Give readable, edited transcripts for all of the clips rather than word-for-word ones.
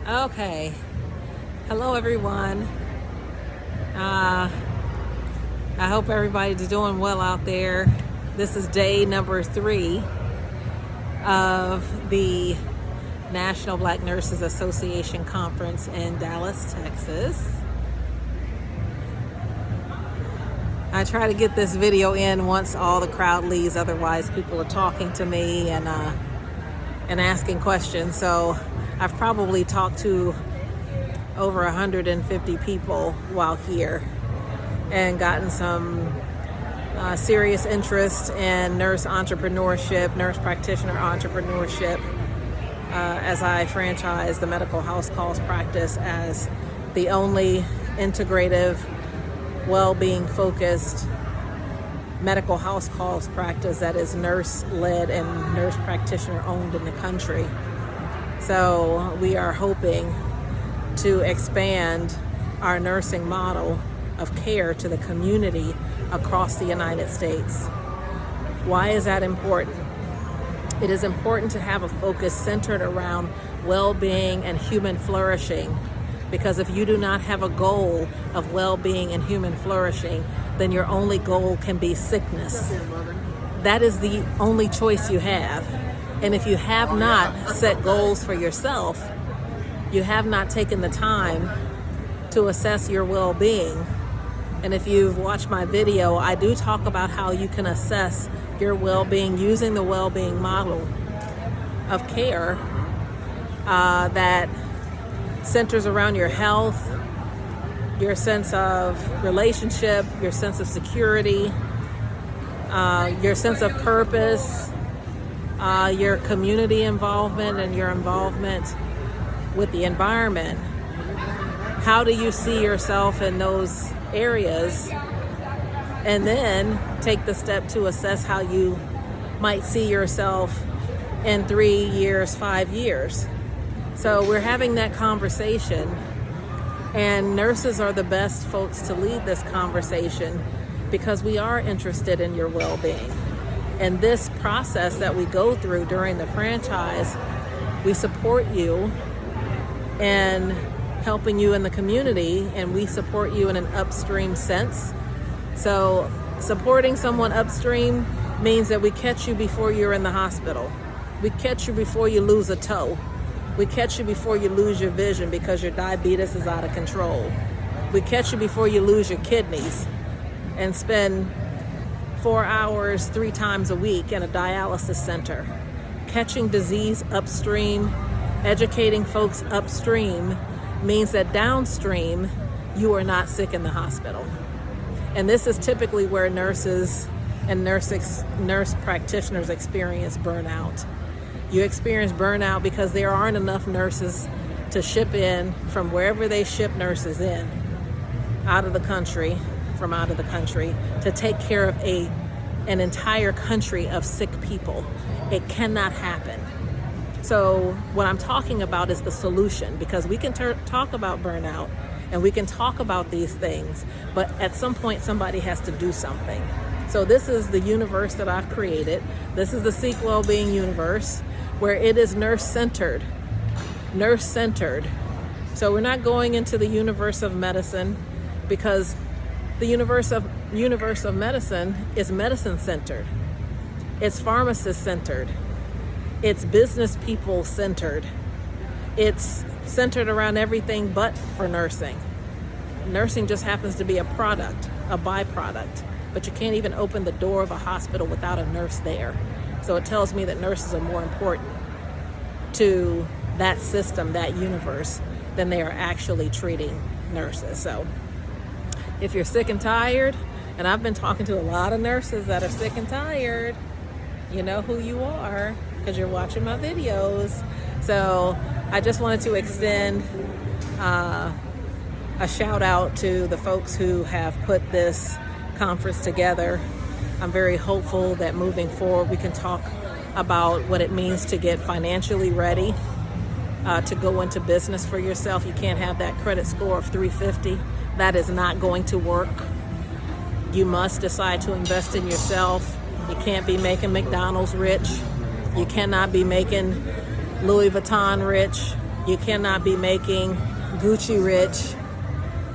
Okay. Hello, everyone. I hope everybody's doing well out there. This is day number 3 of the National Black Nurses Association Conference in Dallas, Texas. I try to get this video in once all the crowd leaves, otherwise people are talking to me and asking questions. So I've probably talked to over 150 people while here and gotten some serious interest in nurse entrepreneurship, nurse practitioner entrepreneurship, as I franchise the medical house calls practice as the only integrative, well-being focused medical house calls practice that is nurse-led and nurse practitioner owned in the country. So we are hoping to expand our nursing model of care to the community across the United States. Why is that important? It is important to have a focus centered around well-being and human flourishing, because if you do not have a goal of well-being and human flourishing, then your only goal can be sickness. That is the only choice you have. And if you have not set goals for yourself, you have not taken the time to assess your well-being. And if you've watched my video, I do talk about how you can assess your well-being using the well-being model of care that centers around your health, your sense of relationship, your sense of security, your sense of purpose, your community involvement, and your involvement with the environment. How do you see yourself in those areas? And then take the step to assess how you might see yourself in 3 years, 5 years. So we're having that conversation, and nurses are the best folks to lead this conversation because we are interested in your well-being. And this process that we go through during the franchise, we support you in helping you in the community, and we support you in an upstream sense. So supporting someone upstream means that we catch you before you're in the hospital. We catch you before you lose a toe. We catch you before you lose your vision because your diabetes is out of control. We catch you before you lose your kidneys and spend 4 hours 3 times a week in a dialysis center. Catching disease upstream, educating folks upstream means that downstream you are not sick in the hospital. And this is typically where nurses and nurse practitioners experience burnout. You experience burnout because there aren't enough nurses to ship in from wherever they ship nurses in, out of the country, to take care of an entire country of sick people. It cannot happen. So what I'm talking about is the solution, because we can talk about burnout and we can talk about these things, but at some point somebody has to do something. So this is the universe that I've created. This is the Seek Wellbeing universe, where it is nurse-centered. So we're not going into the universe of medicine, because the universe of medicine is medicine-centered. It's pharmacist-centered. It's business people-centered. It's centered around everything but for nursing. Nursing just happens to be a product, a byproduct, but you can't even open the door of a hospital without a nurse there. So it tells me that nurses are more important to that system, that universe, than they are actually treating nurses. So if you're sick and tired, and I've been talking to a lot of nurses that are sick and tired, you know who you are because you're watching my videos. So I just wanted to extend a shout out to the folks who have put this conference together. I'm very hopeful that moving forward we can talk about what it means to get financially ready to go into business for yourself. You can't have that credit score of 350. That is not going to work. You must decide to invest in yourself. You can't be making McDonald's rich. You cannot be making Louis Vuitton rich. You cannot be making Gucci rich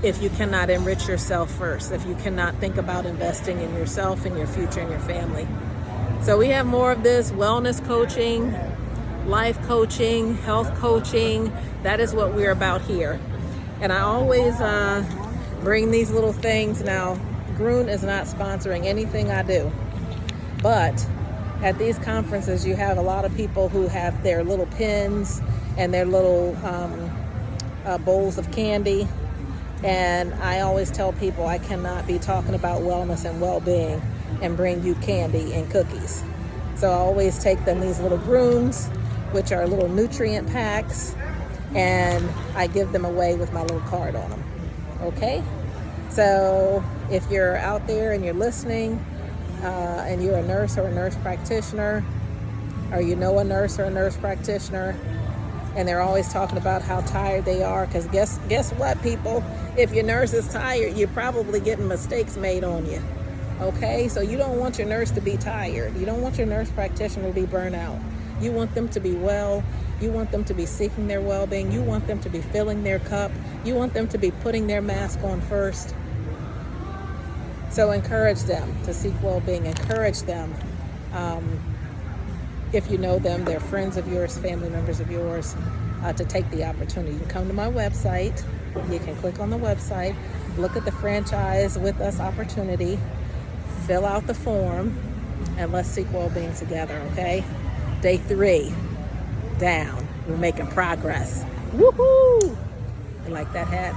if you cannot enrich yourself first, if you cannot think about investing in yourself and your future and your family. So we have more of this wellness coaching, life coaching, health coaching. That is what we're about here. And I always bring these little things. Now, Groon is not sponsoring anything I do, but at these conferences, you have a lot of people who have their little pins and their little bowls of candy. And I always tell people I cannot be talking about wellness and well-being and bring you candy and cookies. So I always take them these little Grooms, which are little nutrient packs, and I give them away with my little card on them. Okay? So if you're out there and you're listening, and you're a nurse or a nurse practitioner, or you know a nurse or a nurse practitioner, and they're always talking about how tired they are, because guess what, people? If your nurse is tired, you're probably getting mistakes made on you. Okay? So you don't want your nurse to be tired. You don't want your nurse practitioner to be burnt out. You want them to be well. You want them to be seeking their well-being. You want them to be filling their cup. You want them to be putting their mask on first. So encourage them to seek well-being. Encourage them, if you know them, they're friends of yours, family members of yours, to take the opportunity. You can come to my website. You can click on the website, look at the franchise with us opportunity, fill out the form, and let's seek well-being together, okay? Day 3, down. We're making progress. Woohoo! You like that hat?